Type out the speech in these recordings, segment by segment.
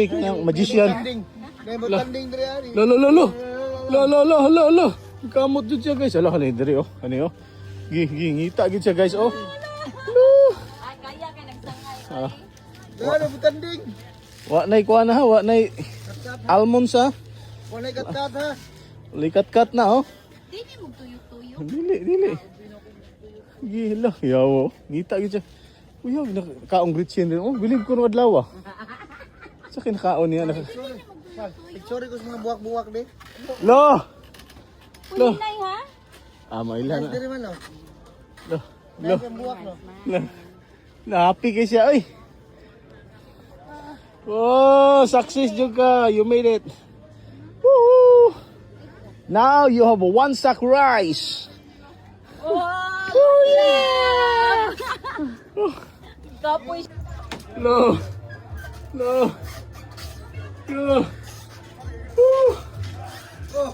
Ang magician. Tanding diri ari. Lo. Kamot jud siya guys. Ala kanay diri oh. Kani oh. Ngita gid siya guys oh. Lo. Kaya ka nagsangay. Dali tanding. Wa nay kuha na ha, wa nay almonds ha. Wala kat ha. Likat-kat na oh. Dili mo tuyok-tuyok. Dili. Gila, yawo. Ngita gid siya. Uyaw, nakaong gritchen din. Oh, bilib ko ng adlaw ah. Sa kinakaon niya. Sorry ko sa mga buwak-buwak di. Lo! Ulinay ha? Mailan na. Diri man no. Lo. Ang buwak no. Happy kay siya, oy. Oh, success jud ka. You made it. Woo! Now you have one sack rice. Oh, yeah! Kapoy. No. Woo.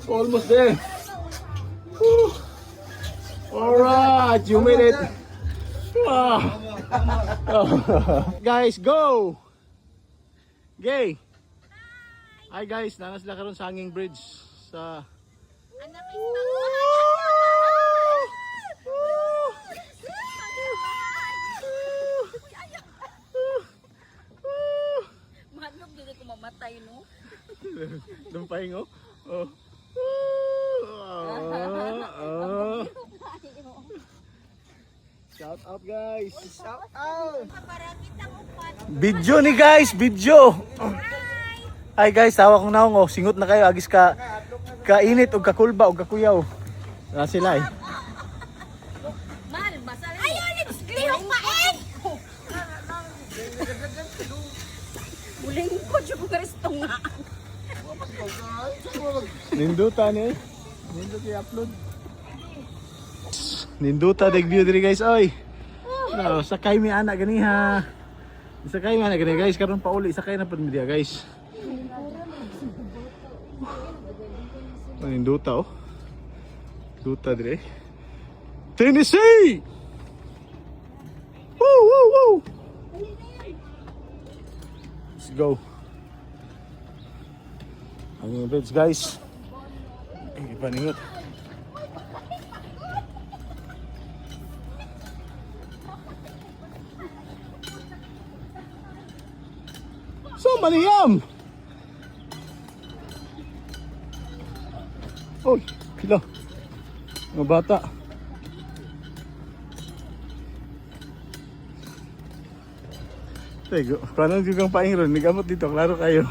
Almost there. Woo. All right, you made it. Guys, go. Gay. Hi guys, nanas sila karon sa Hanging Bridge sa Manok dili ko mamatay no. Dumpay ngo. Oh. Shout out guys. Shout out. Video ni guys, video. Hi guys, tawa kong naong oh. Singot na kayo agis ka kainit og kakulba og kakuyaw. Na sila eh. Mal, masal. Ayaw, let's lihok pa eh. Muling ko jud ko resto nga. Ninduta ni. Nindut i-upload. Ninduta dig view diri guys oy. No, sakay mi anak gani ha. Sakay mi anak gani guys karon pa uli sakay na pud mi dia guys. Ninduta oh. Duta dire. Tennessee. Woo. Let's go. Ang beds guys. Hindi pa ningot. So maliyam. Oy, pila. Mga bata. Tego, paano juga paingron? Nigamot dito, klaro kayo.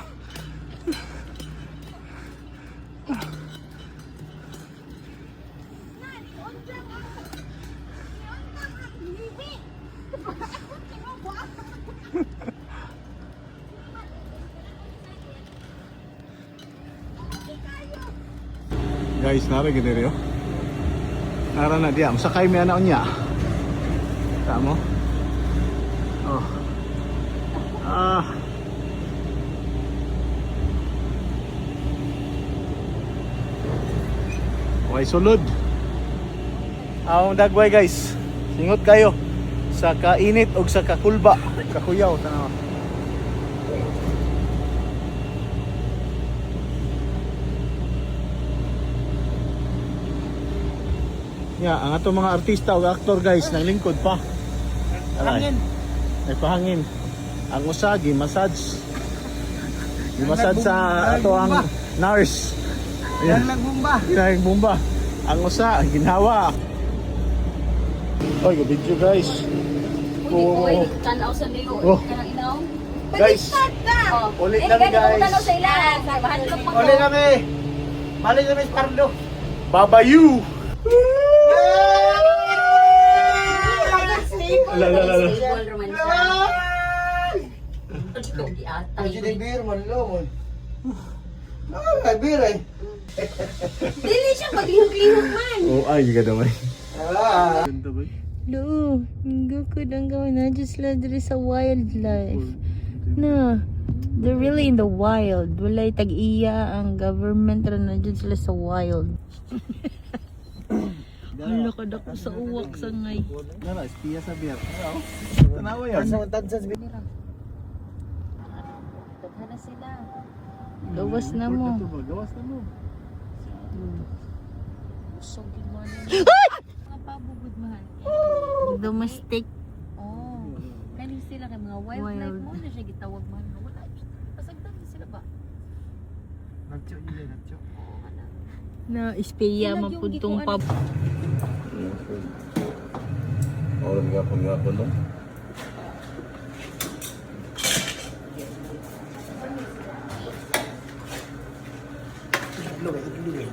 Guys, nara gini rin oh. Nara na diya, masakay may anak niya. Tamo? Oh. Okay, sulod. Ang dagway guys. Singot kayo sa kainit o sa kakulba. Kakuyaw, tanaw. Yeah, ang ato mga artista o aktor guys nang lingkod pa. Hangin. Ay pahangin. Ang usagi massage. Massage sa ato ang nurse. Yan lang bomba. Yan bomba. Ang usa ginawa. Oy, go video guys. Uy, tanaw sa ligo. Oh. Kanang inaw. Guys. Ulit lang guys. Tanaw sa ilan. Mahadlok pa ko. Uli kami. Balik kami sa Pardo. Babayu. La. Stable roman siya. Logi atay. Kasi di beer man lo mo. Ay beer eh. Dili siya paglihok-lihok man. Oh, ay ka damay. Ah. Ganda ba? Lo, gukod ang gawin na just lang diri sa wildlife. Na, they're really in the wild. Walay tag-iya ang government ra na dyan sila sa wild. Hala ka dako sa uwak sa ngay. Nara, espiya sa beer. Tanawa yan. Sa tansas beer. Tadhana sila. Gawas na mo. Gawas na mo. Usog yung mo mga pabugod mahal. Domestic. Oh. Kani sila kay mga wildlife mo na siya gitawag mahal. Wala. Pasagdan sila ba? Nagtyo nila, nagtyo. Na ispeya man pud tong pub. Orang gapon no. Idluwi.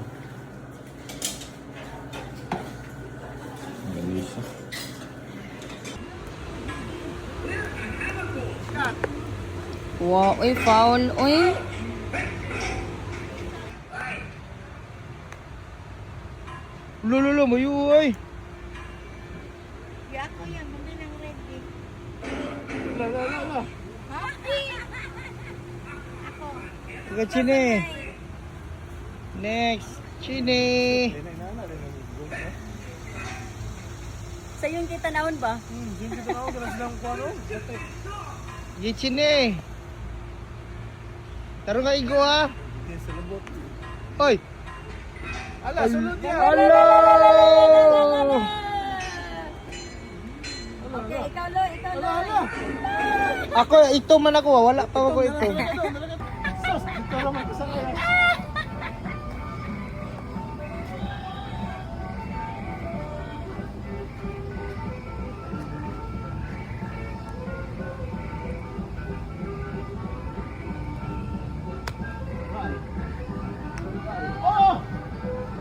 Ganisa. Wow, oy foul, oy. Lolo, mayu oy. Ya ko yan, muna nang ready. La. Ha? Ako. Taga Chine. Next, Chine. Sa yung kita naon ba? Gi Chine. Taro nga igo ha. Hoy. Ala, sulod niya. Hello! Okay, ikaw lo. Ako, ito man ako. Wala pa ako ito. Sus, dito naman ko sa kaya. Oh!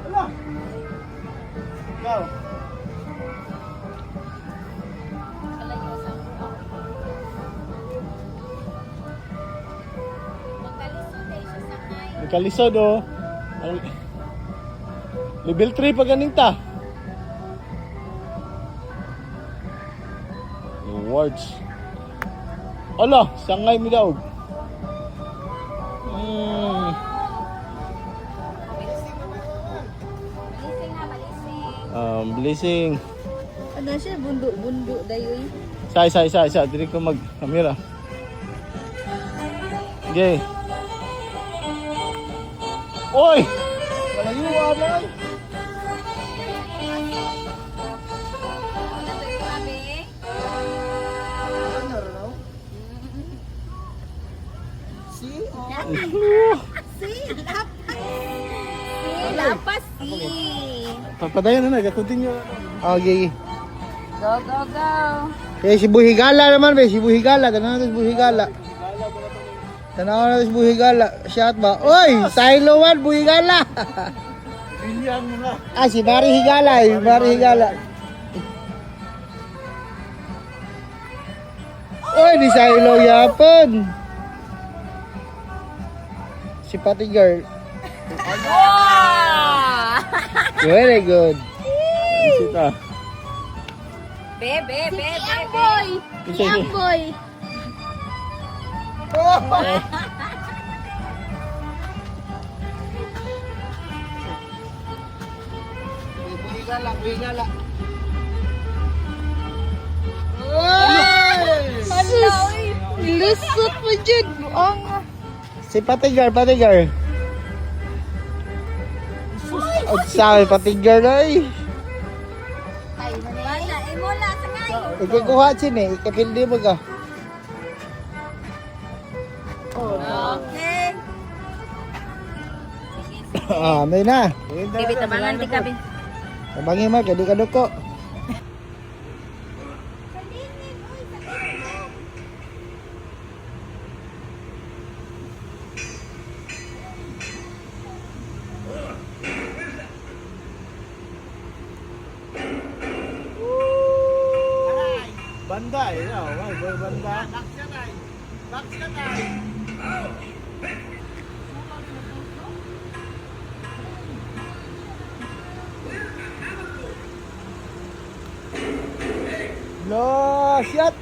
Ala! Ikaw. Kalisod oh. Level 3 pa ganing ta. Awards. Ala, sangay mi daw. Blessing. Ano siya, bundo dayoy. Say. Dili ko mag-camera. Okay. Oy! Wala yung man. Lapas. Papadayan na continue. Okay. Go. Si Buhigala naman, be. Si Buhigala. Tanaw natin si Buhigala. Shout ba? Oy! Silo man, Buhigala. Bilyan mo na. Si Mari Higala. Oy, di Silo yapon. Si Pati Girl. Wow! Very good. Sita. Be. Si Amboy. Buhigala. Lusot mo dyan. Si Pati Girl. Ang sabi, Pati Girl ay. Mula sa ngayon. Ikukuha sin eh. Ikapildi mo ka. Okay. May na. Bibi, tabangan di ka, Bi. Tabangin mo, kadi ka duko. Banda eh. Banda. Lo, shot.